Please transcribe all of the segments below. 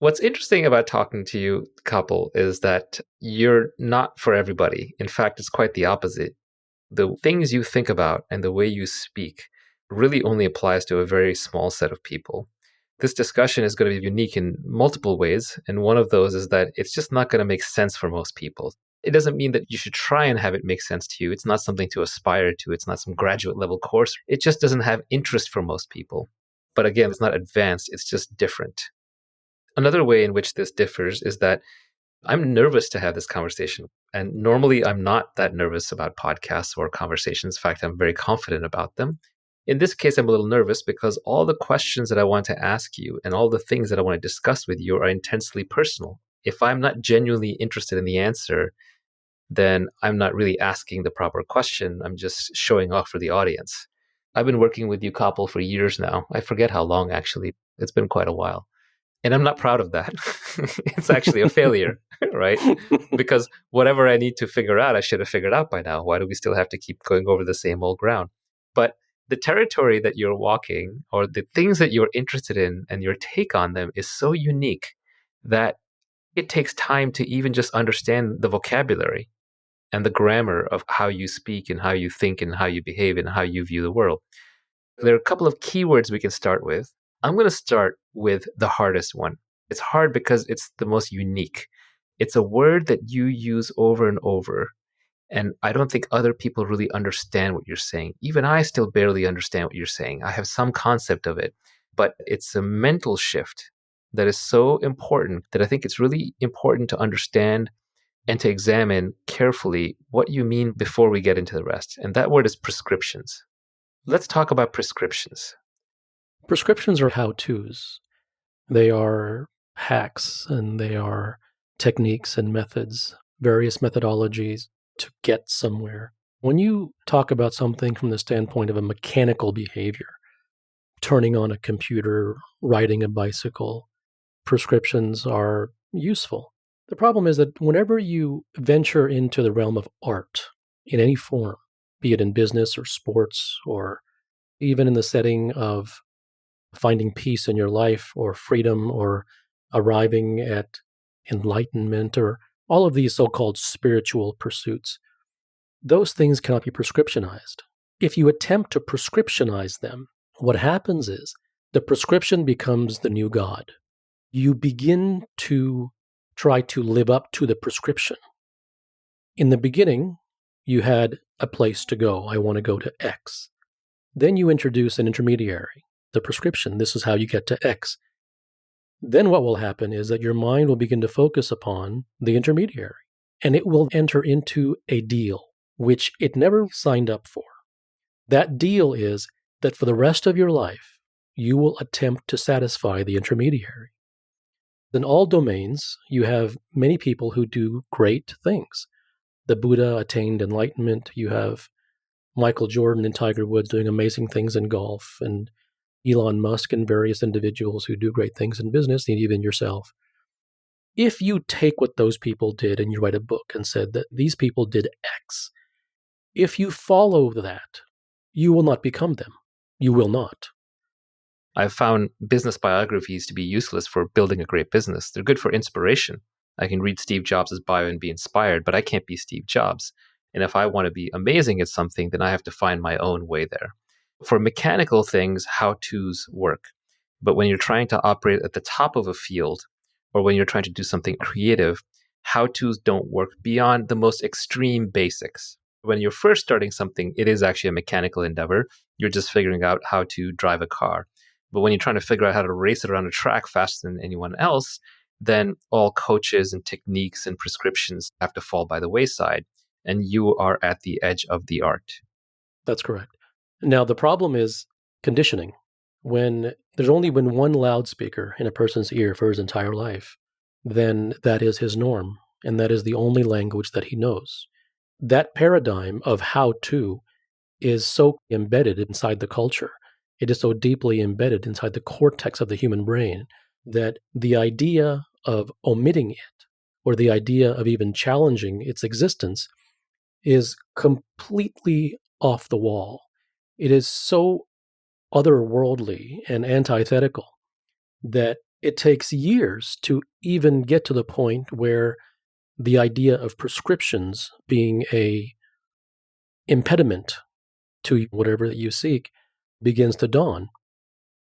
What's interesting about talking to you, Kapil, is that you're not for everybody. In fact, it's quite the opposite. The things you think about and the way you speak really only applies to a very small set of people. This discussion is going to be unique in multiple ways. And one of those is that it's just not going to make sense for most people. It doesn't mean that you should try and have it make sense to you. It's not something to aspire to. It's not some graduate level course. It just doesn't have interest for most people. But again, it's not advanced, it's just different. Another way in which this differs is that I'm nervous to have this conversation. And normally I'm not that nervous about podcasts or conversations. In fact, I'm very confident about them. In this case, I'm a little nervous because all the questions that I want to ask you and all the things that I want to discuss with you are intensely personal. If I'm not genuinely interested in the answer, then I'm not really asking the proper question. I'm just showing off for the audience. I've been working with you, Kapil, for years now. I forget how long, actually. It's been quite a while. And I'm not proud of that. It's actually a failure, right? Because whatever I need to figure out, I should have figured out by now. Why do we still have to keep going over the same old ground? But the territory that you're walking or the things that you're interested in and your take on them is so unique that it takes time to even just understand the vocabulary and the grammar of how you speak and how you think and how you behave and how you view the world. There are a couple of keywords we can start with. I'm going to start with the hardest one. It's hard because it's the most unique. It's a word that you use over and over. And I don't think other people really understand what you're saying. Even I still barely understand what you're saying. I have some concept of it, but it's a mental shift that is so important that I think it's really important to understand and to examine carefully what you mean before we get into the rest. And that word is prescriptions. Let's talk about prescriptions. Prescriptions are how-tos. They are hacks and they are techniques and methods, various methodologies to get somewhere. When you talk about something from the standpoint of a mechanical behavior, turning on a computer, riding a bicycle, prescriptions are useful. The problem is that whenever you venture into the realm of art in any form, be it in business or sports or even in the setting of finding peace in your life or freedom or arriving at enlightenment or all of these so-called spiritual pursuits, those things cannot be prescriptionized. If you attempt to prescriptionize them, what happens is the prescription becomes the new God. You begin to try to live up to the prescription. In the beginning, you had a place to go. I want to go to X. Then you introduce an intermediary, the prescription. This is how you get to X. Then what will happen is that your mind will begin to focus upon the intermediary, and it will enter into a deal, which it never signed up for. That deal is that for the rest of your life, you will attempt to satisfy the intermediary. In all domains, you have many people who do great things. The Buddha attained enlightenment. You have Michael Jordan and Tiger Woods doing amazing things in golf, and Elon Musk and various individuals who do great things in business, and even yourself. If you take what those people did and you write a book and said that these people did X, if you follow that, you will not become them. You will not. I've found business biographies to be useless for building a great business. They're good for inspiration. I can read Steve Jobs' bio and be inspired, but I can't be Steve Jobs. And if I want to be amazing at something, then I have to find my own way there. For mechanical things, how-tos work. But when you're trying to operate at the top of a field, or when you're trying to do something creative, how-tos don't work beyond the most extreme basics. When you're first starting something, it is actually a mechanical endeavor. You're just figuring out how to drive a car. But when you're trying to figure out how to race it around a track faster than anyone else, then all coaches and techniques and prescriptions have to fall by the wayside, and you are at the edge of the art. That's correct. Now, the problem is conditioning. When there's only been one loudspeaker in a person's ear for his entire life, then that is his norm, and that is the only language that he knows. That paradigm of how to is so embedded inside the culture. It is so deeply embedded inside the cortex of the human brain that the idea of omitting it or the idea of even challenging its existence is completely off the wall. It is so otherworldly and antithetical that It takes years to even get to the point where the idea of prescriptions being a impediment to whatever that you seek begins to dawn.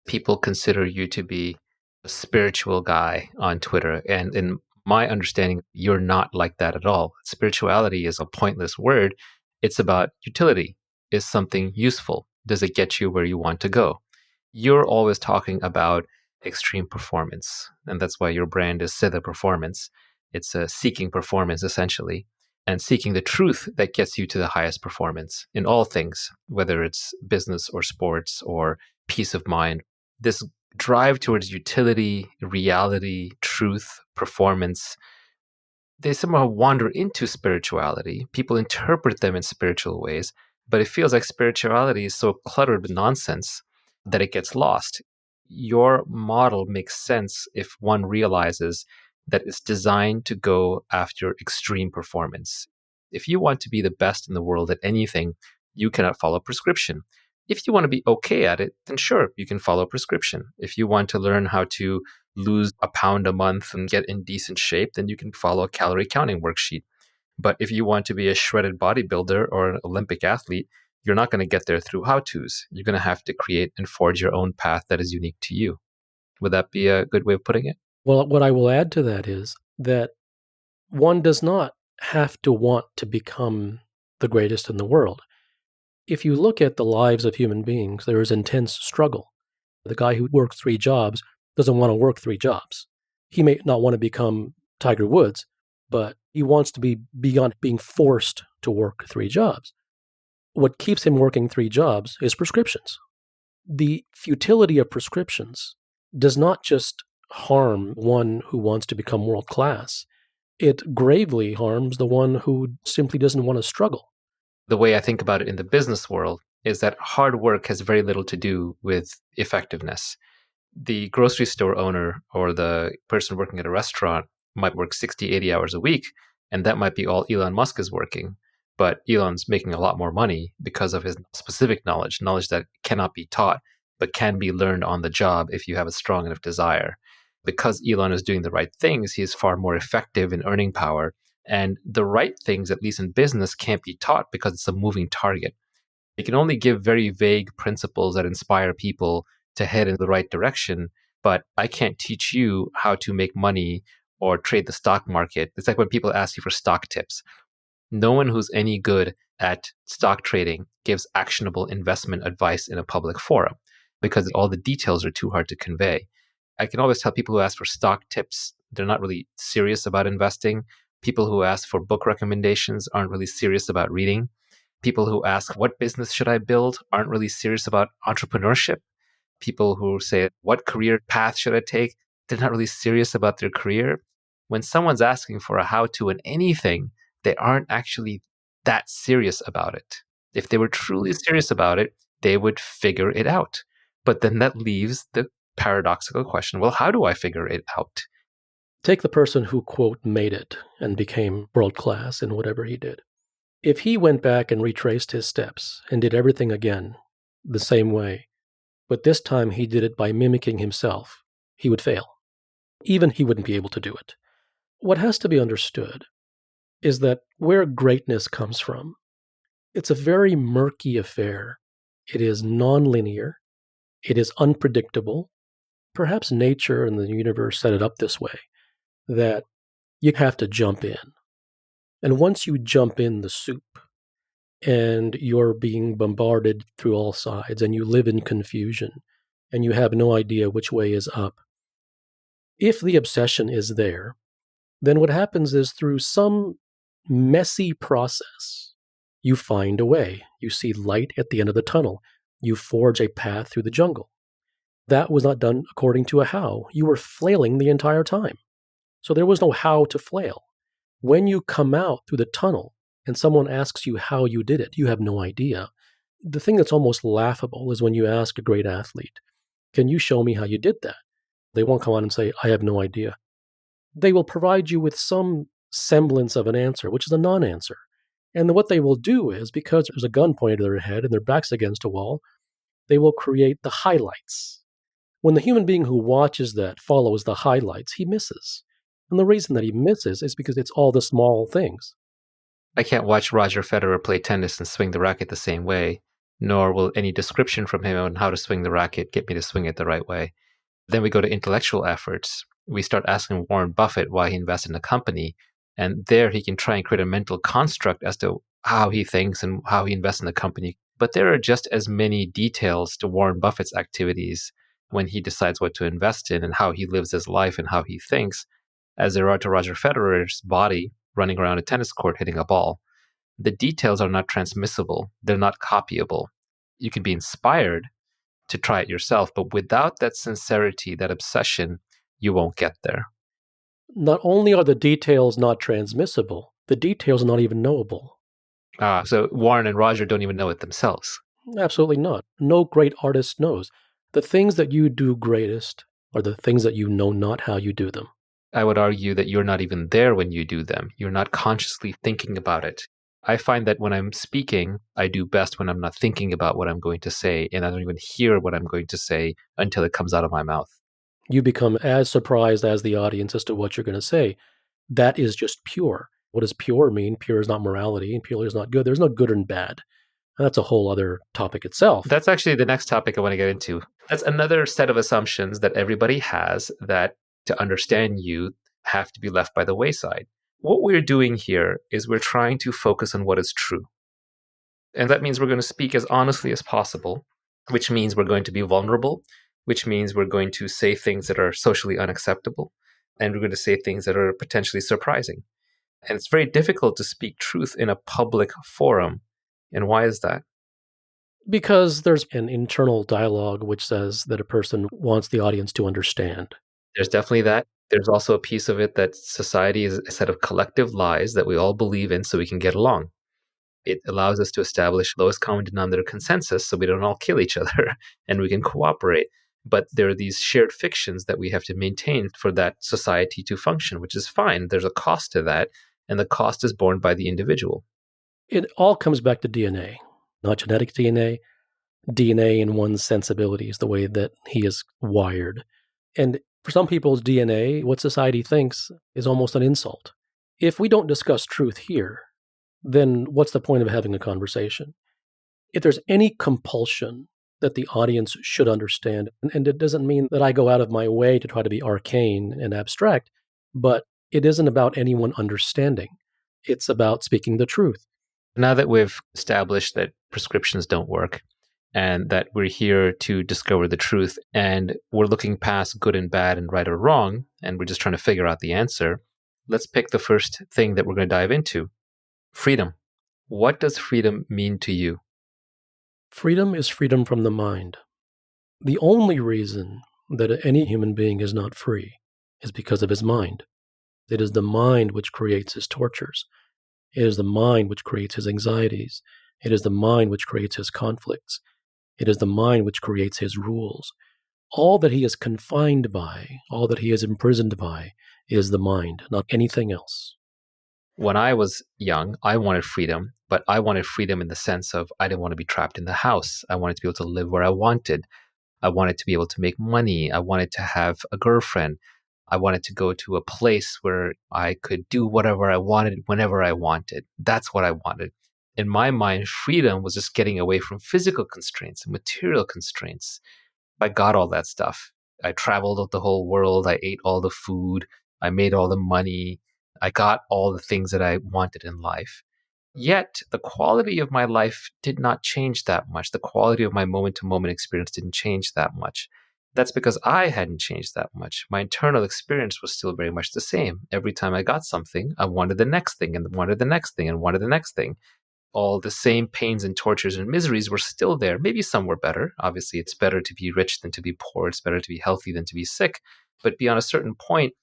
People consider you to be a spiritual guy on Twitter. And in my understanding, you're not like that at all. Spirituality is a pointless word. It's about utility. Is something useful? Does it get you where you want to go? You're always talking about extreme performance. And that's why your brand is Sitha Performance. It's seeking performance, essentially, and seeking the truth that gets you to the highest performance in all things, whether it's business or sports or peace of mind. This drive towards utility, reality, truth, performance, they somehow wander into spirituality. People interpret them in spiritual ways, but it feels like spirituality is so cluttered with nonsense that it gets lost. Your model makes sense if one realizes that it's designed to go after extreme performance. If you want to be the best in the world at anything, you cannot follow prescription. If you want to be okay at it, then sure, you can follow prescription. If you want to learn how to lose a pound a month and get in decent shape, then you can follow a calorie counting worksheet. But if you want to be a shredded bodybuilder or an Olympic athlete, you're not going to get there through how-tos. You're going to have to create and forge your own path that is unique to you. Would that be a good way of putting it? Well, what I will add to that is that one does not have to want to become the greatest in the world. If you look at the lives of human beings, there is intense struggle. The guy who works 3 jobs doesn't want to work 3 jobs. He may not want to become Tiger Woods, but he wants to be beyond being forced to work 3 jobs. What keeps him working 3 jobs is prescriptions. The futility of prescriptions does not just harm one who wants to become world class. It gravely harms the one who simply doesn't want to struggle. The way I think about it in the business world is that hard work has very little to do with effectiveness. The grocery store owner or the person working at a restaurant might work 60, 80 hours a week, and that might be all Elon Musk is working. But Elon's making a lot more money because of his specific knowledge that cannot be taught, but can be learned on the job if you have a strong enough desire. Because Elon is doing the right things, he is far more effective in earning power. And the right things, at least in business, can't be taught because it's a moving target. You can only give very vague principles that inspire people to head in the right direction, but I can't teach you how to make money or trade the stock market. It's like when people ask you for stock tips. No one who's any good at stock trading gives actionable investment advice in a public forum because all the details are too hard to convey. I can always tell people who ask for stock tips, they're not really serious about investing. People who ask for book recommendations aren't really serious about reading. People who ask, what business should I build, aren't really serious about entrepreneurship. People who say, what career path should I take, they're not really serious about their career. When someone's asking for a how-to in anything, they aren't actually that serious about it. If they were truly serious about it, they would figure it out. But then that leaves the paradoxical question, well, how do I figure it out? Take the person who, quote, made it and became world class in whatever he did. If he went back and retraced his steps and did everything again the same way, but this time he did it by mimicking himself, he would fail. Even he wouldn't be able to do it. What has to be understood is that where greatness comes from, it's a very murky affair. It is nonlinear. It is unpredictable. Perhaps nature and the universe set it up this way, that you have to jump in. And once you jump in the soup and you're being bombarded through all sides and you live in confusion and you have no idea which way is up, if the obsession is there, then what happens is through some messy process, you find a way. You see light at the end of the tunnel. You forge a path through the jungle. That was not done according to a how. You were flailing the entire time. So there was no how to flail. When you come out through the tunnel and someone asks you how you did it, you have no idea. The thing that's almost laughable is when you ask a great athlete, can you show me how you did that? They won't come on and say, I have no idea. They will provide you with some semblance of an answer, which is a non-answer. And what they will do is, because there's a gun pointed at their head and their back's against a wall, they will create the highlights. When the human being who watches that follows the highlights, he misses. And the reason that he misses is because it's all the small things. I can't watch Roger Federer play tennis and swing the racket the same way, nor will any description from him on how to swing the racket get me to swing it the right way. Then we go to intellectual efforts. We start asking Warren Buffett why he invests in a company, and there he can try and create a mental construct as to how he thinks and how he invests in the company. But there are just as many details to Warren Buffett's activities when he decides what to invest in and how he lives his life and how he thinks as there are to Roger Federer's body running around a tennis court hitting a ball. The details are not transmissible, they're not copyable. You can be inspired to try it yourself, but without that sincerity, that obsession, you won't get there. Not only are the details not transmissible, the details are not even knowable. So Warren and Roger don't even know it themselves. Absolutely not. No great artist knows. The things that you do greatest are the things that you know not how you do them. I would argue that you're not even there when you do them. You're not consciously thinking about it. I find that when I'm speaking, I do best when I'm not thinking about what I'm going to say, and I don't even hear what I'm going to say until it comes out of my mouth. You become as surprised as the audience as to what you're going to say. That is just pure. What does pure mean? Pure is not morality, and pure is not good. There's no good and bad. And that's a whole other topic itself. That's actually the next topic I want to get into. That's another set of assumptions that everybody has that to understand you have to be left by the wayside. What we're doing here is we're trying to focus on what is true. And that means we're going to speak as honestly as possible, which means we're going to be vulnerable, which means we're going to say things that are socially unacceptable, and we're going to say things that are potentially surprising. And it's very difficult to speak truth in a public forum. And why is that? Because there's an internal dialogue which says that a person wants the audience to understand. There's definitely that. There's also a piece of it that society is a set of collective lies that we all believe in so we can get along. It allows us to establish lowest common denominator consensus so we don't all kill each other and we can cooperate. But there are these shared fictions that we have to maintain for that society to function, which is fine. There's a cost to that, and the cost is borne by the individual. It all comes back to DNA, not genetic DNA, DNA in one's sensibilities, the way that he is wired. And for some people's DNA, what society thinks is almost an insult. If we don't discuss truth here, then what's the point of having a conversation? If there's any compulsion that the audience should understand, and it doesn't mean that I go out of my way to try to be arcane and abstract, but it isn't about anyone understanding. It's about speaking the truth. Now that we've established that prescriptions don't work and that we're here to discover the truth and we're looking past good and bad and right or wrong, and we're just trying to figure out the answer, let's pick the first thing that we're going to dive into. Freedom. What does freedom mean to you? Freedom is freedom from the mind. The only reason that any human being is not free is because of his mind. It is the mind which creates his tortures. It is the mind which creates his anxieties. It is the mind which creates his conflicts. It is the mind which creates his rules. All that he is confined by, all that he is imprisoned by, is the mind, not anything else. When I was young, I wanted freedom, but I wanted freedom in the sense of I didn't want to be trapped in the house. I wanted to be able to live where I wanted. I wanted to be able to make money. I wanted to have a girlfriend. I wanted to go to a place where I could do whatever I wanted, whenever I wanted. That's what I wanted. In my mind, freedom was just getting away from physical constraints and material constraints. I got all that stuff. I traveled the whole world. I ate all the food. I made all the money. I got all the things that I wanted in life. Yet the quality of my life did not change that much. The quality of my moment-to-moment experience didn't change that much. That's because I hadn't changed that much. My internal experience was still very much the same. Every time I got something, I wanted the next thing and wanted the next thing and wanted the next thing. All the same pains and tortures and miseries were still there. Maybe some were better. Obviously, it's better to be rich than to be poor. It's better to be healthy than to be sick. But beyond a certain point,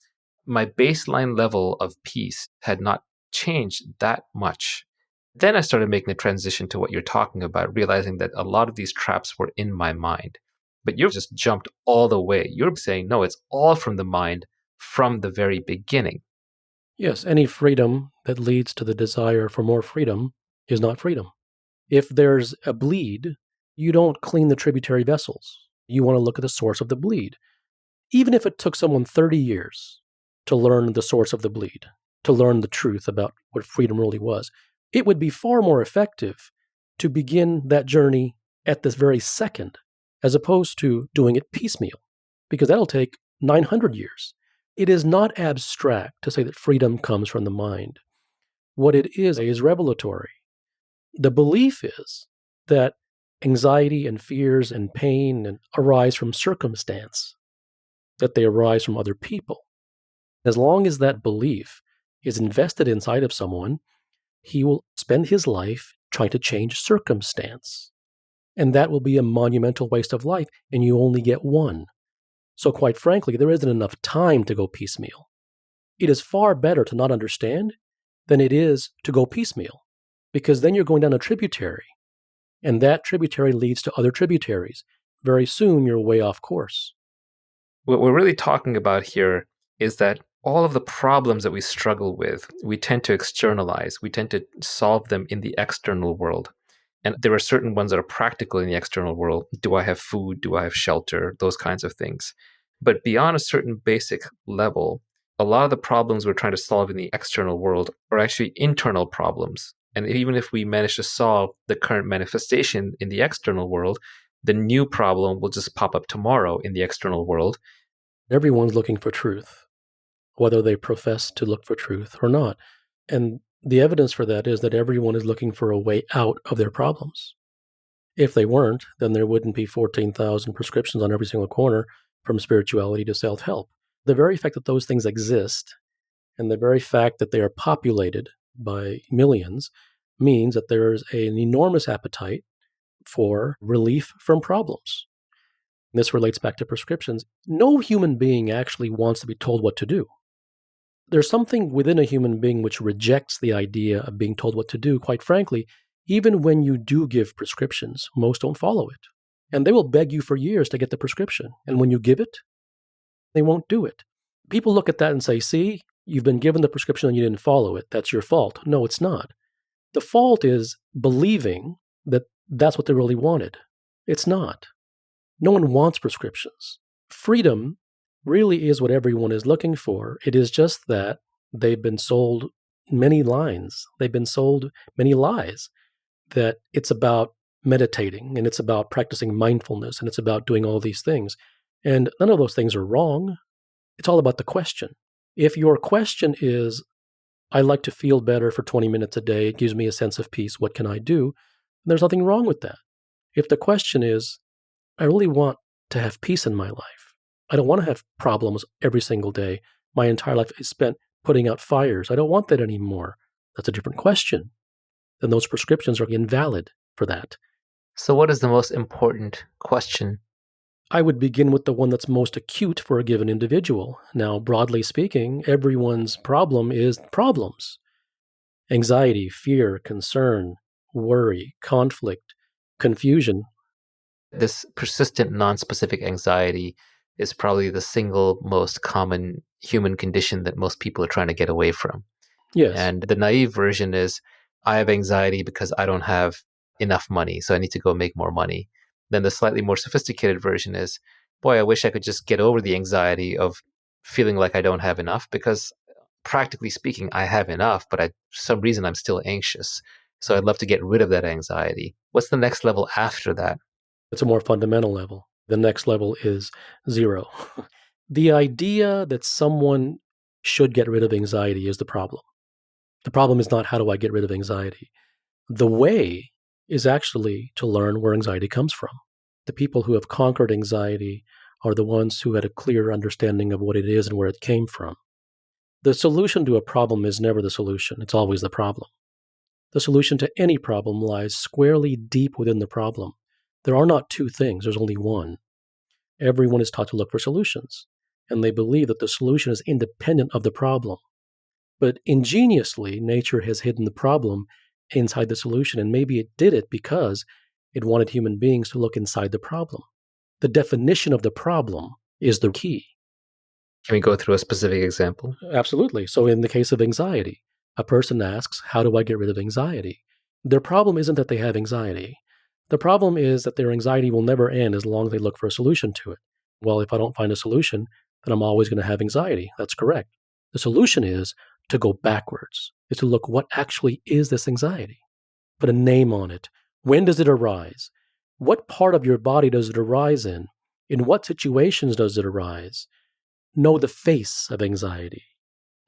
my baseline level of peace had not changed that much. Then I started making the transition to what you're talking about, realizing that a lot of these traps were in my mind. But you've just jumped all the way. You're saying, no, it's all from the mind from the very beginning. Yes, any freedom that leads to the desire for more freedom is not freedom. If there's a bleed, you don't clean the tributary vessels. You want to look at the source of the bleed. Even if it took someone 30 years to learn the source of the bleed, to learn the truth about what freedom really was, it would be far more effective to begin that journey at this very second, as opposed to doing it piecemeal, because that'll take 900 years. It is not abstract to say that freedom comes from the mind. What it is revelatory. The belief is that anxiety and fears and pain arise from circumstance, that they arise from other people. As long as that belief is invested inside of someone, he will spend his life trying to change circumstance. And that will be a monumental waste of life, and you only get one. So quite frankly, there isn't enough time to go piecemeal. It is far better to not understand than it is to go piecemeal, because then you're going down a tributary, and that tributary leads to other tributaries. Very soon, you're way off course. What we're really talking about here is that all of the problems that we struggle with, we tend to externalize. We tend to solve them in the external world. And there are certain ones that are practical in the external world. Do I have food? Do I have shelter? Those kinds of things. But beyond a certain basic level, a lot of the problems we're trying to solve in the external world are actually internal problems. And even if we manage to solve the current manifestation in the external world, the new problem will just pop up tomorrow in the external world. Everyone's looking for truth, whether they profess to look for truth or not. And the evidence for that is that everyone is looking for a way out of their problems. If they weren't, then there wouldn't be 14,000 prescriptions on every single corner, from spirituality to self-help. The very fact that those things exist, and the very fact that they are populated by millions, means that there's an enormous appetite for relief from problems. And this relates back to prescriptions. No human being actually wants to be told what to do. There's something within a human being which rejects the idea of being told what to do. Quite frankly, even when you do give prescriptions, most don't follow it. And they will beg you for years to get the prescription. And when you give it, they won't do it. People look at that and say, see, you've been given the prescription and you didn't follow it. That's your fault. No, it's not. The fault is believing that that's what they really wanted. It's not. No one wants prescriptions. Freedom really is what everyone is looking for. It is just that they've been sold many lines. They've been sold many lies, that it's about meditating and it's about practicing mindfulness and it's about doing all these things. And none of those things are wrong. It's all about the question. If your question is, I like to feel better for 20 minutes a day, it gives me a sense of peace, what can I do? There's nothing wrong with that. If the question is, I really want to have peace in my life, I don't want to have problems every single day. My entire life is spent putting out fires. I don't want that anymore. That's a different question. Then those prescriptions are invalid for that. So what is the most important question? I would begin with the one that's most acute for a given individual. Now, broadly speaking, everyone's problem is problems. Anxiety, fear, concern, worry, conflict, confusion. This persistent non-specific anxiety is probably the single most common human condition that most people are trying to get away from. Yes. And the naive version is, I have anxiety because I don't have enough money, so I need to go make more money. Then the slightly more sophisticated version is, boy, I wish I could just get over the anxiety of feeling like I don't have enough, because practically speaking, I have enough, but for some reason I'm still anxious. So I'd love to get rid of that anxiety. What's the next level after that? It's a more fundamental level. The next level is zero. The idea that someone should get rid of anxiety is the problem. The problem is not how do I get rid of anxiety. The way is actually to learn where anxiety comes from. The people who have conquered anxiety are the ones who had a clear understanding of what it is and where it came from. The solution to a problem is never the solution. It's always the problem. The solution to any problem lies squarely deep within the problem. There are not two things. There's only one. Everyone is taught to look for solutions, and they believe that the solution is independent of the problem. But ingeniously, nature has hidden the problem inside the solution, and maybe it did it because it wanted human beings to look inside the problem. The definition of the problem is the key. Can we go through a specific example? Absolutely. So in the case of anxiety, a person asks, how do I get rid of anxiety? Their problem isn't that they have anxiety. The problem is that their anxiety will never end as long as they look for a solution to it. Well, if I don't find a solution, then I'm always going to have anxiety. That's correct. The solution is to go backwards, is to look what actually is this anxiety. Put a name on it. When does it arise? What part of your body does it arise in? In what situations does it arise? Know the face of anxiety,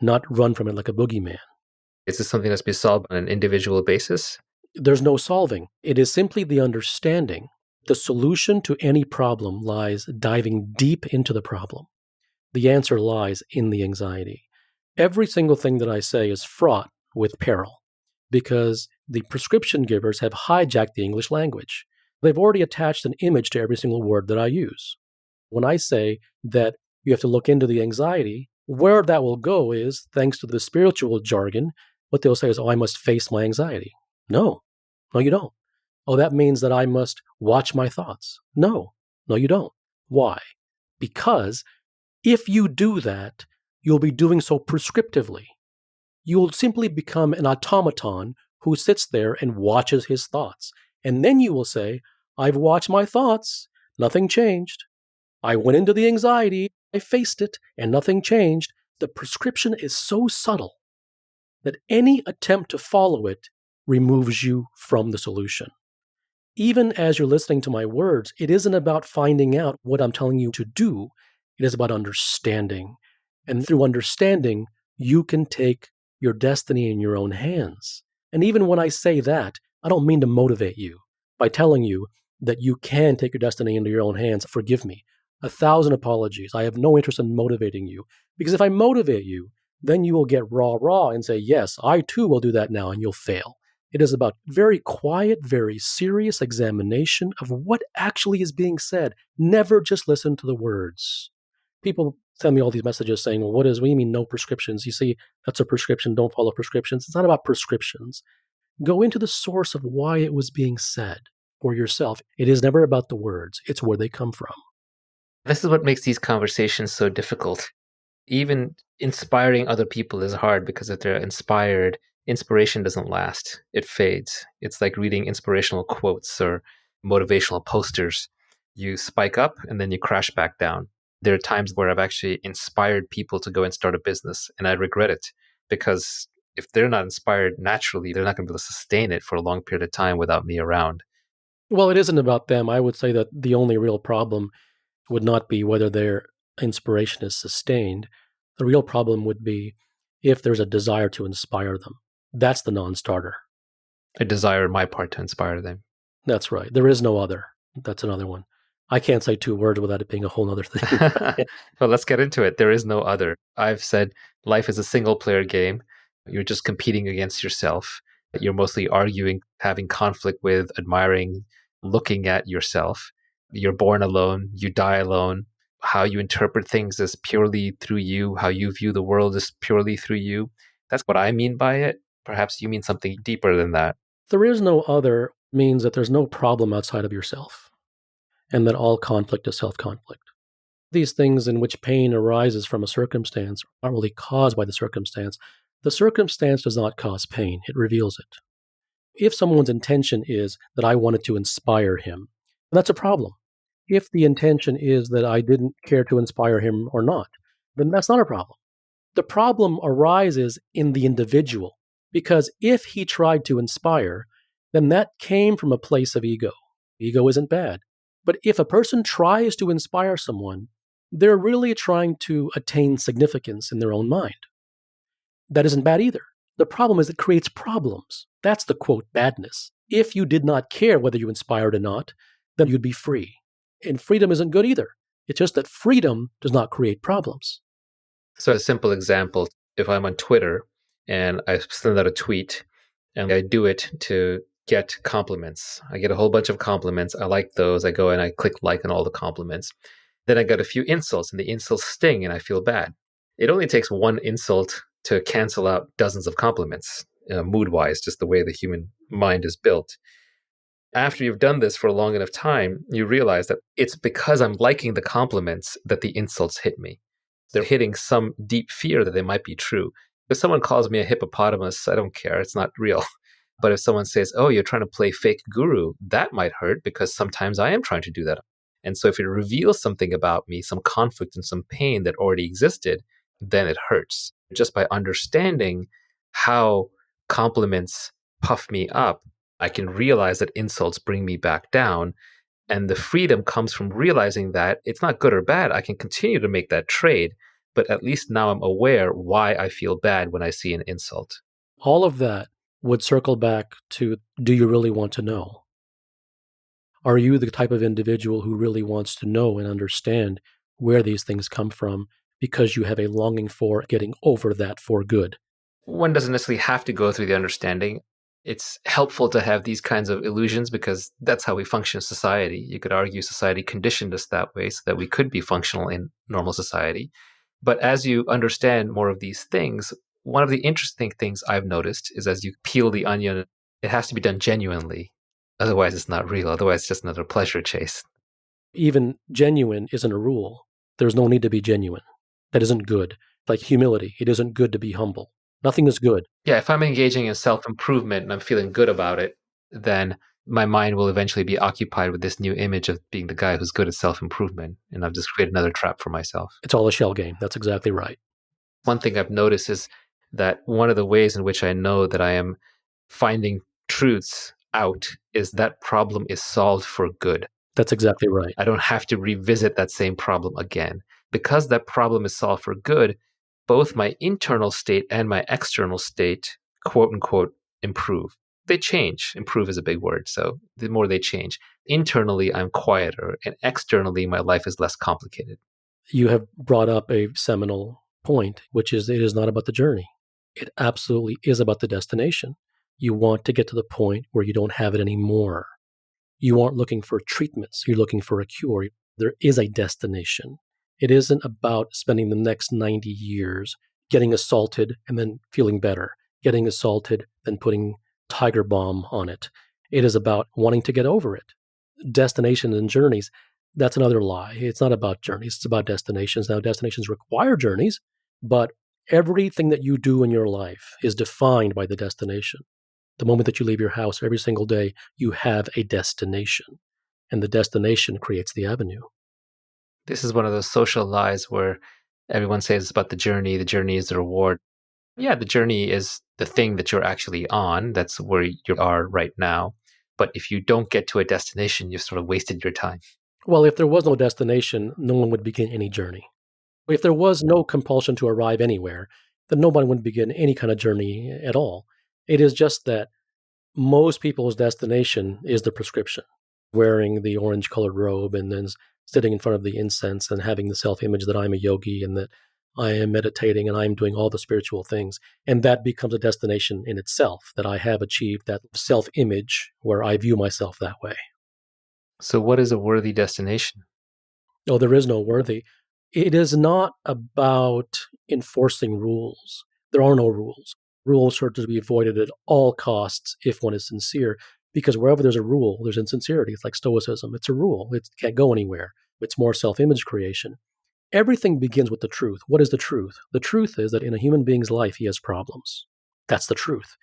not run from it like a boogeyman. Is this something that's be solved on an individual basis? There's no solving. It is simply the understanding. The solution to any problem lies diving deep into the problem. The answer lies in the anxiety. Every single thing that I say is fraught with peril because the prescription givers have hijacked the English language. They've already attached an image to every single word that I use. When I say that you have to look into the anxiety, where that will go is, thanks to the spiritual jargon, what they'll say is, oh, I must face my anxiety. No, you don't. Oh, that means that I must watch my thoughts. No, you don't. Why? Because if you do that, you'll be doing so prescriptively. You'll simply become an automaton who sits there and watches his thoughts. And then you will say, I've watched my thoughts, nothing changed. I went into the anxiety, I faced it, and nothing changed. The prescription is so subtle that any attempt to follow it removes you from the solution. Even as you're listening to my words, it isn't about finding out what I'm telling you to do. It is about understanding. And through understanding, you can take your destiny in your own hands. And even when I say that, I don't mean to motivate you by telling you that you can take your destiny into your own hands. Forgive me. 1,000 apologies. I have no interest in motivating you. Because if I motivate you, then you will get raw and say, yes, I too will do that now, and you'll fail. It is about very quiet, very serious examination of what actually is being said. Never just listen to the words. People send me all these messages saying, well, what do you mean no prescriptions? You see, that's a prescription, don't follow prescriptions. It's not about prescriptions. Go into the source of why it was being said for yourself. It is never about the words. It's where they come from. This is what makes these conversations so difficult. Even inspiring other people is hard because if they're inspired, inspiration doesn't last. It fades. It's like reading inspirational quotes or motivational posters. You spike up and then you crash back down. There are times where I've actually inspired people to go and start a business, and I regret it because if they're not inspired naturally, they're not going to be able to sustain it for a long period of time without me around. Well, it isn't about them. I would say that the only real problem would not be whether their inspiration is sustained. The real problem would be if there's a desire to inspire them. That's the non-starter. I desire on my part to inspire them. That's right. There is no other. That's another one. I can't say 2 words without it being a whole other thing. Well, let's get into it. There is no other. I've said life is a single player game. You're just competing against yourself. You're mostly arguing, having conflict with, admiring, looking at yourself. You're born alone. You die alone. How you interpret things is purely through you. How you view the world is purely through you. That's what I mean by it. Perhaps you mean something deeper than that. There is no other means that there's no problem outside of yourself, and that all conflict is self-conflict. These things in which pain arises from a circumstance aren't really caused by the circumstance. The circumstance does not cause pain. It reveals it. If someone's intention is that I wanted to inspire him, that's a problem. If the intention is that I didn't care to inspire him or not, then that's not a problem. The problem arises in the individual, because if he tried to inspire, then that came from a place of ego. Ego isn't bad. But if a person tries to inspire someone, they're really trying to attain significance in their own mind. That isn't bad either. The problem is it creates problems. That's the quote badness. If you did not care whether you inspired or not, then you'd be free. And freedom isn't good either. It's just that freedom does not create problems. So a simple example, if I'm on Twitter and I send out a tweet and I do it to get compliments. I get a whole bunch of compliments. I like those. I go and I click like on all the compliments. Then I got a few insults and the insults sting and I feel bad. It only takes one insult to cancel out dozens of compliments, mood-wise, just the way the human mind is built. After you've done this for a long enough time, you realize that it's because I'm liking the compliments that the insults hit me. They're hitting some deep fear that they might be true. If someone calls me a hippopotamus, I don't care. It's not real. But if someone says, oh, you're trying to play fake guru, that might hurt because sometimes I am trying to do that. And so if it reveals something about me, some conflict and some pain that already existed, then it hurts. Just by understanding how compliments puff me up, I can realize that insults bring me back down. And the freedom comes from realizing that it's not good or bad. I can continue to make that trade, but at least now I'm aware why I feel bad when I see an insult. All of that would circle back to, do you really want to know? Are you the type of individual who really wants to know and understand where these things come from because you have a longing for getting over that for good? One doesn't necessarily have to go through the understanding. It's helpful to have these kinds of illusions because that's how we function in society. You could argue society conditioned us that way so that we could be functional in normal society. But as you understand more of these things, one of the interesting things I've noticed is as you peel the onion, it has to be done genuinely. Otherwise, it's not real. Otherwise, it's just another pleasure chase. Even genuine isn't a rule. There's no need to be genuine. That isn't good. Like humility, it isn't good to be humble. Nothing is good. Yeah, if I'm engaging in self-improvement and I'm feeling good about it, then my mind will eventually be occupied with this new image of being the guy who's good at self-improvement. And I've just created another trap for myself. It's all a shell game. That's exactly right. One thing I've noticed is that one of the ways in which I know that I am finding truths out is that problem is solved for good. That's exactly right. I don't have to revisit that same problem again. Because that problem is solved for good, both my internal state and my external state, quote unquote, improve. They change. Improve is a big word. So the more they change. Internally, I'm quieter, and externally, my life is less complicated. You have brought up a seminal point, which is it is not about the journey. It absolutely is about the destination. You want to get to the point where you don't have it anymore. You aren't looking for treatments. You're looking for a cure. There is a destination. It isn't about spending the next 90 years getting assaulted and then feeling better, getting assaulted, then putting Tiger Balm on it. It is about wanting to get over it. Destinations and journeys, that's another lie. It's not about journeys. It's about destinations. Now, destinations require journeys, but everything that you do in your life is defined by the destination. The moment that you leave your house every single day, you have a destination, and the destination creates the avenue. This is one of those social lies where everyone says it's about the journey is the reward. Yeah, the journey is the thing that you're actually on. That's where you are right now. But if you don't get to a destination, you've sort of wasted your time. Well, if there was no destination, no one would begin any journey. If there was no compulsion to arrive anywhere, then nobody would begin any kind of journey at all. It is just that most people's destination is the prescription, wearing the orange-colored robe and then sitting in front of the incense and having the self-image that I'm a yogi and that I am meditating and I'm doing all the spiritual things. And that becomes a destination in itself, that I have achieved that self-image where I view myself that way. So what is a worthy destination? Oh, there is no worthy. It is not about enforcing rules. There are no rules. Rules are to be avoided at all costs if one is sincere, because wherever there's a rule, there's insincerity. It's like Stoicism. It's a rule. It can't go anywhere. It's more self-image creation. Everything begins with the truth. What is the truth? The truth is that in a human being's life, he has problems. That's the truth.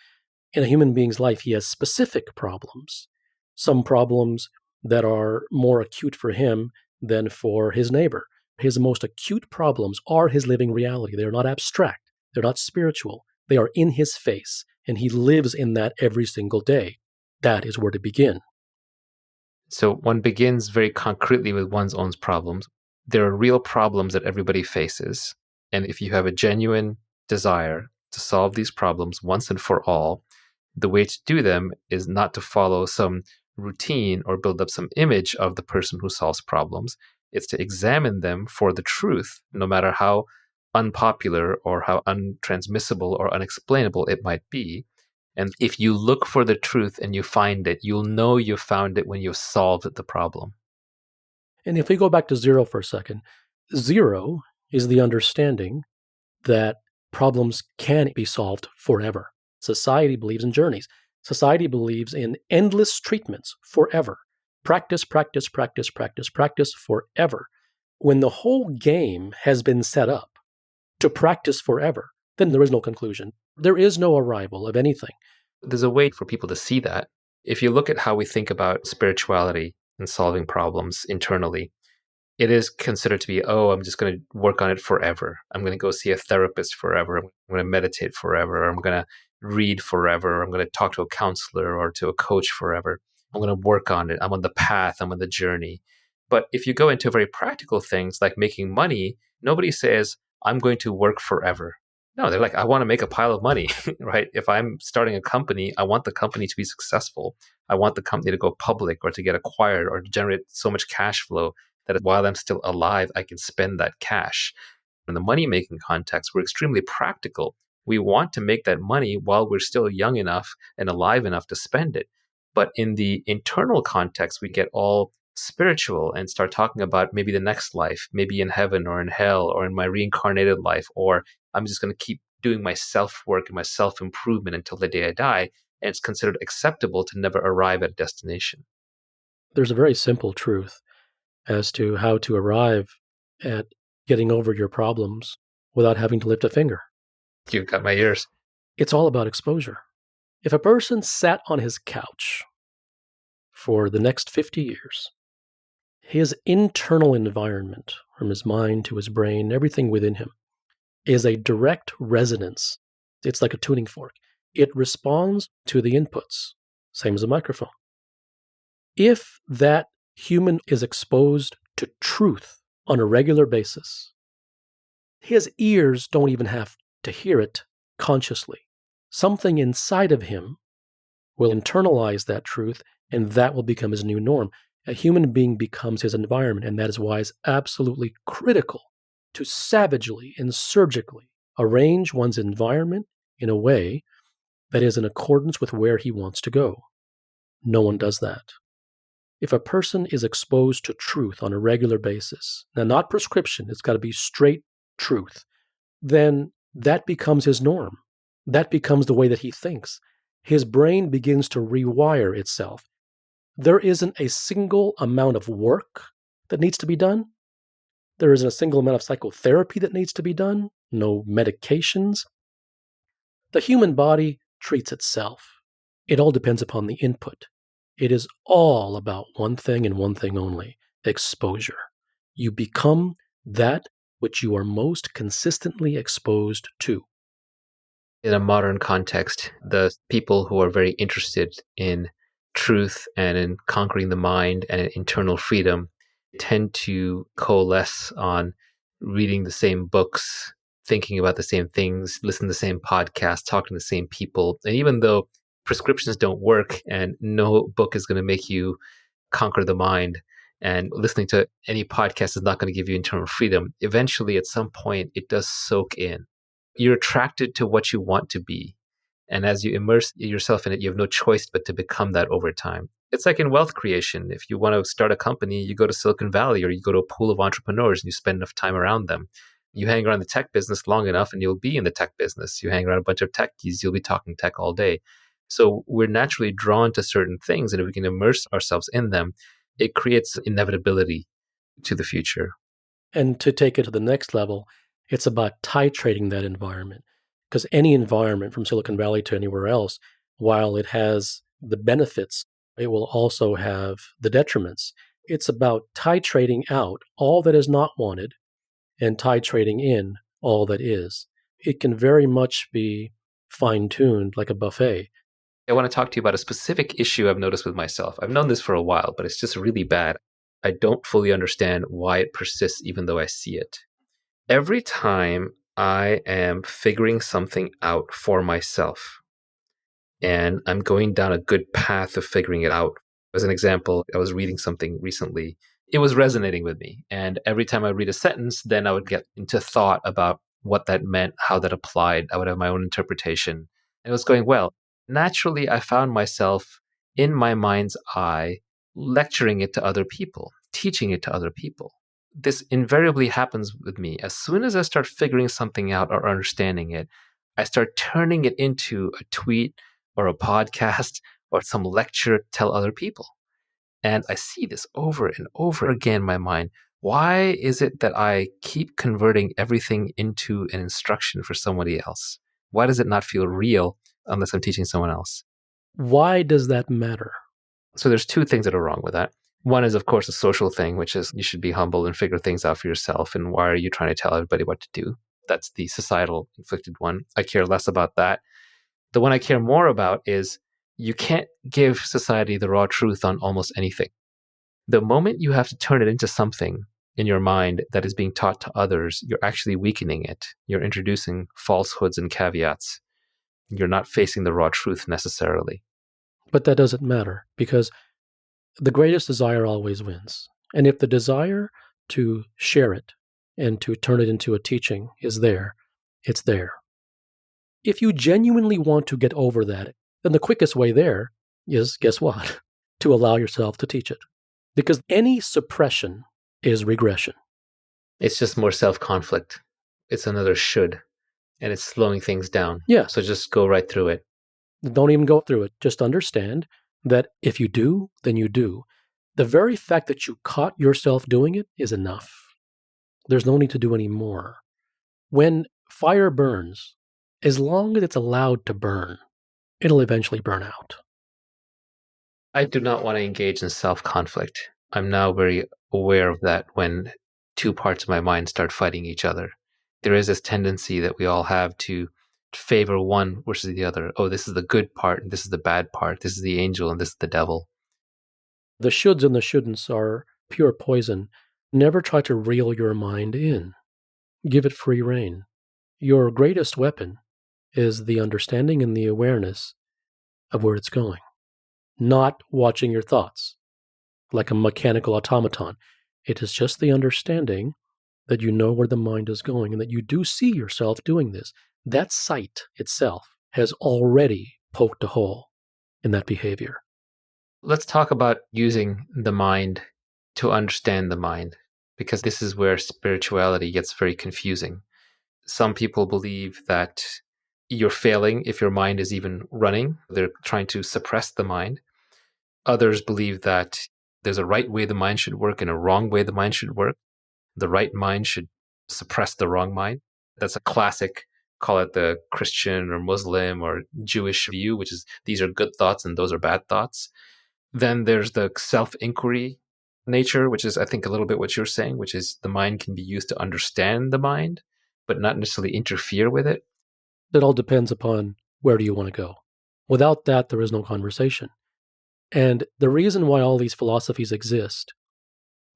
In a human being's life, he has specific problems. Some problems that are more acute for him than for his neighbor. His most acute problems are his living reality. They're not abstract. They're not spiritual. They are in his face, and he lives in that every single day. That is where to begin. So one begins very concretely with one's own problems. There are real problems that everybody faces. And if you have a genuine desire to solve these problems once and for all, the way to do them is not to follow some routine or build up some image of the person who solves problems. It's to examine them for the truth, no matter how unpopular or how untransmissible or unexplainable it might be. And if you look for the truth and you find it, you'll know you found it when you've solved the problem. And if we go back to zero for a second, zero is the understanding that problems can be solved forever. Society believes in journeys. Society believes in endless treatments forever. Practice, practice, practice, practice, practice forever. When the whole game has been set up to practice forever, then there is no conclusion. There is no arrival of anything. There's a way for people to see that. If you look at how we think about spirituality and solving problems internally, it is considered to be, oh, I'm just going to work on it forever. I'm going to go see a therapist forever. I'm going to meditate forever. I'm going to read forever. I'm going to talk to a counselor or to a coach forever. I'm going to work on it. I'm on the path. I'm on the journey. But if you go into very practical things like making money, nobody says, I'm going to work forever. No, they're like, I want to make a pile of money, right? If I'm starting a company, I want the company to be successful. I want the company to go public or to get acquired or to generate so much cash flow that while I'm still alive, I can spend that cash. In the money making context, we're extremely practical. We want to make that money while we're still young enough and alive enough to spend it. But in the internal context, we get all spiritual and start talking about maybe the next life, maybe in heaven or in hell or in my reincarnated life, or I'm just going to keep doing my self work and my self improvement until the day I die. And it's considered acceptable to never arrive at a destination. There's a very simple truth as to how to arrive at getting over your problems without having to lift a finger. You've got my ears. It's all about exposure. If a person sat on his couch for the next 50 years, his internal environment, from his mind to his brain, everything within him, is a direct resonance. It's like a tuning fork. It responds to the inputs, same as a microphone. If that human is exposed to truth on a regular basis, his ears don't even have to hear it consciously. Something inside of him will internalize that truth, and that will become his new norm. A human being becomes his environment, and that is why it's absolutely critical to savagely and surgically arrange one's environment in a way that is in accordance with where he wants to go. No one does that. If a person is exposed to truth on a regular basis, now not prescription, it's got to be straight truth, then that becomes his norm. That becomes the way that he thinks. His brain begins to rewire itself. There isn't a single amount of work that needs to be done. There isn't a single amount of psychotherapy that needs to be done. No medications. The human body treats itself. It all depends upon the input. It is all about one thing and one thing only: exposure. You become that which you are most consistently exposed to. In a modern context, the people who are very interested in truth and in conquering the mind and in internal freedom tend to coalesce on reading the same books, thinking about the same things, listening to the same podcasts, talking to the same people. And even though prescriptions don't work and no book is going to make you conquer the mind, and listening to any podcast is not going to give you internal freedom, eventually at some point it does soak in. You're attracted to what you want to be. And as you immerse yourself in it, you have no choice but to become that over time. It's like in wealth creation. If you want to start a company, you go to Silicon Valley or you go to a pool of entrepreneurs and you spend enough time around them. You hang around the tech business long enough and you'll be in the tech business. You hang around a bunch of techies, you'll be talking tech all day. So we're naturally drawn to certain things. And if we can immerse ourselves in them, it creates inevitability to the future. And to take it to the next level, it's about titrating that environment. Because any environment from Silicon Valley to anywhere else, while it has the benefits, it will also have the detriments. It's about titrating out all that is not wanted and titrating in all that is. It can very much be fine-tuned like a buffet. I want to talk to you about a specific issue I've noticed with myself. I've known this for a while, but it's just really bad. I don't fully understand why it persists even though I see it. Every time I am figuring something out for myself and I'm going down a good path of figuring it out. As an example, I was reading something recently. It was resonating with me. And every time I read a sentence, then I would get into thought about what that meant, how that applied. I would have my own interpretation. And it was going well. Naturally, I found myself in my mind's eye lecturing it to other people, teaching it to other people. This invariably happens with me. As soon as I start figuring something out or understanding it, I start turning it into a tweet or a podcast or some lecture to tell other people. And I see this over and over again in my mind. Why is it that I keep converting everything into an instruction for somebody else? Why does it not feel real unless I'm teaching someone else? Why does that matter? So there's two things that are wrong with that. One is, of course, a social thing, which is you should be humble and figure things out for yourself. And why are you trying to tell everybody what to do? That's the societal inflicted one. I care less about that. The one I care more about is you can't give society the raw truth on almost anything. The moment you have to turn it into something in your mind that is being taught to others, you're actually weakening it. You're introducing falsehoods and caveats. You're not facing the raw truth necessarily. But that doesn't matter because the greatest desire always wins. And if the desire to share it and to turn it into a teaching is there, it's there. If you genuinely want to get over that, then the quickest way there is, guess what? To allow yourself to teach it. Because any suppression is regression. It's just more self-conflict. It's another should, and it's slowing things down. Yeah. So just go right through it. Don't even go through it. Just understand that if you do, then you do. The very fact that you caught yourself doing it is enough. There's no need to do any more. When fire burns, as long as it's allowed to burn, it'll eventually burn out. I do not want to engage in self-conflict. I'm now very aware of that when two parts of my mind start fighting each other. There is this tendency that we all have to favor one versus the other. Oh, this is the good part, and this is the bad part. This is the angel, and this is the devil. The shoulds and the shouldn'ts are pure poison. Never try to reel your mind in. Give it free rein. Your greatest weapon is the understanding and the awareness of where it's going, not watching your thoughts like a mechanical automaton. It is just the understanding that you know where the mind is going and that you do see yourself doing this. That sight itself has already poked a hole in that behavior. Let's talk about using the mind to understand the mind, because this is where spirituality gets very confusing. Some people believe that you're failing if your mind is even running. They're trying to suppress the mind. Others believe that there's a right way the mind should work and a wrong way the mind should work. The right mind should suppress the wrong mind. That's a classic, call it the Christian or Muslim or Jewish view, which is these are good thoughts and those are bad thoughts. Then there's the self-inquiry nature, which is, I think, a little bit what you're saying, which is the mind can be used to understand the mind, but not necessarily interfere with it. It all depends upon where do you want to go. Without that, there is no conversation. And the reason why all these philosophies exist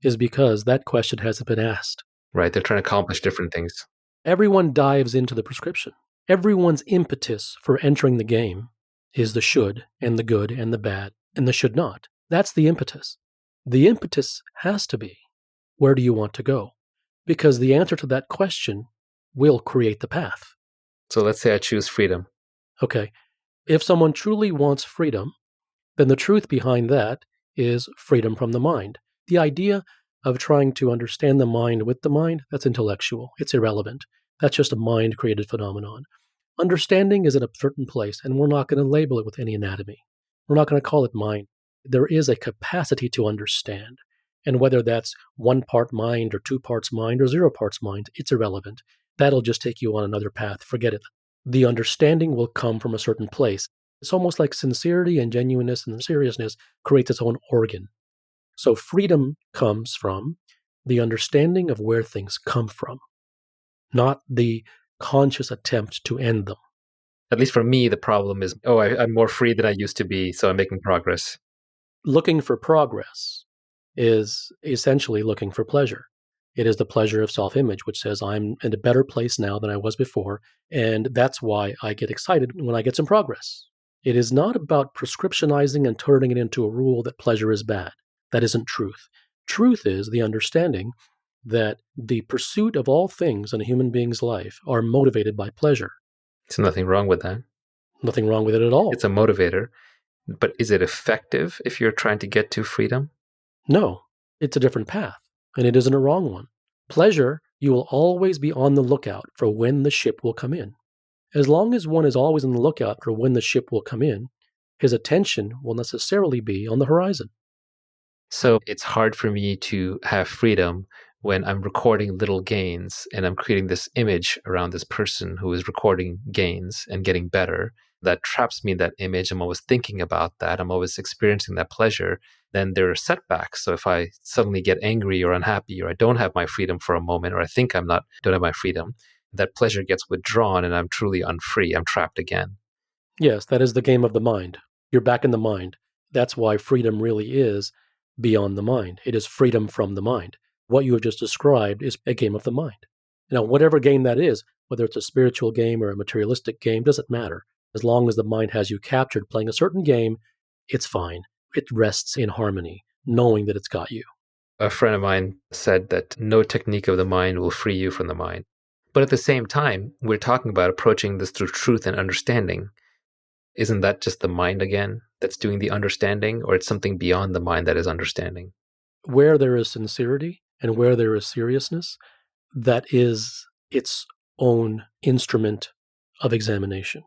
is because that question hasn't been asked. Right. They're trying to accomplish different things. Everyone dives into the prescription. Everyone's impetus for entering the game is the should and the good and the bad and the should not. That's the impetus. The impetus has to be, where do you want to go? Because the answer to that question will create the path. So let's say I choose freedom. Okay. If someone truly wants freedom, then the truth behind that is freedom from the mind. The idea of trying to understand the mind with the mind, that's intellectual. It's irrelevant. That's just a mind-created phenomenon. Understanding is in a certain place, and we're not going to label it with any anatomy. We're not going to call it mind. There is a capacity to understand. And whether that's 1 part mind or 2 parts mind or 0 parts mind, it's irrelevant. That'll just take you on another path. Forget it. The understanding will come from a certain place. It's almost like sincerity and genuineness and seriousness creates its own organ. So freedom comes from the understanding of where things come from, not the conscious attempt to end them. At least for me, the problem is, I'm more free than I used to be, so I'm making progress. Looking for progress is essentially looking for pleasure. It is the pleasure of self-image, which says I'm in a better place now than I was before, and that's why I get excited when I get some progress. It is not about prescriptionizing and turning it into a rule that pleasure is bad. That isn't truth. Truth is the understanding that the pursuit of all things in a human being's life are motivated by pleasure. There's nothing wrong with that. Nothing wrong with it at all. It's a motivator. But is it effective if you're trying to get to freedom? No, it's a different path, and it isn't a wrong one. Pleasure, you will always be on the lookout for when the ship will come in. As long as one is always on the lookout for when the ship will come in, his attention will necessarily be on the horizon. So it's hard for me to have freedom when I'm recording little gains and I'm creating this image around this person who is recording gains and getting better. that traps me in that image. I'm always thinking about that. I'm always experiencing that pleasure. Then there are setbacks. So if I suddenly get angry or unhappy, or I don't have my freedom for a moment, or I think don't have my freedom, that pleasure gets withdrawn and I'm truly unfree. I'm trapped again. Yes, that is the game of the mind. You're back in the mind. That's why freedom really is beyond the mind. It is freedom from the mind. What you have just described is a game of the mind. Now, whatever game that is, whether it's a spiritual game or a materialistic game, doesn't matter. As long as the mind has you captured playing a certain game, it's fine. It rests in harmony, knowing that it's got you. A friend of mine said that no technique of the mind will free you from the mind. But at the same time, we're talking about approaching this through truth and understanding. Isn't that just the mind again that's doing the understanding, or it's something beyond the mind that is understanding? Where there is sincerity and where there is seriousness, that is its own instrument of examination.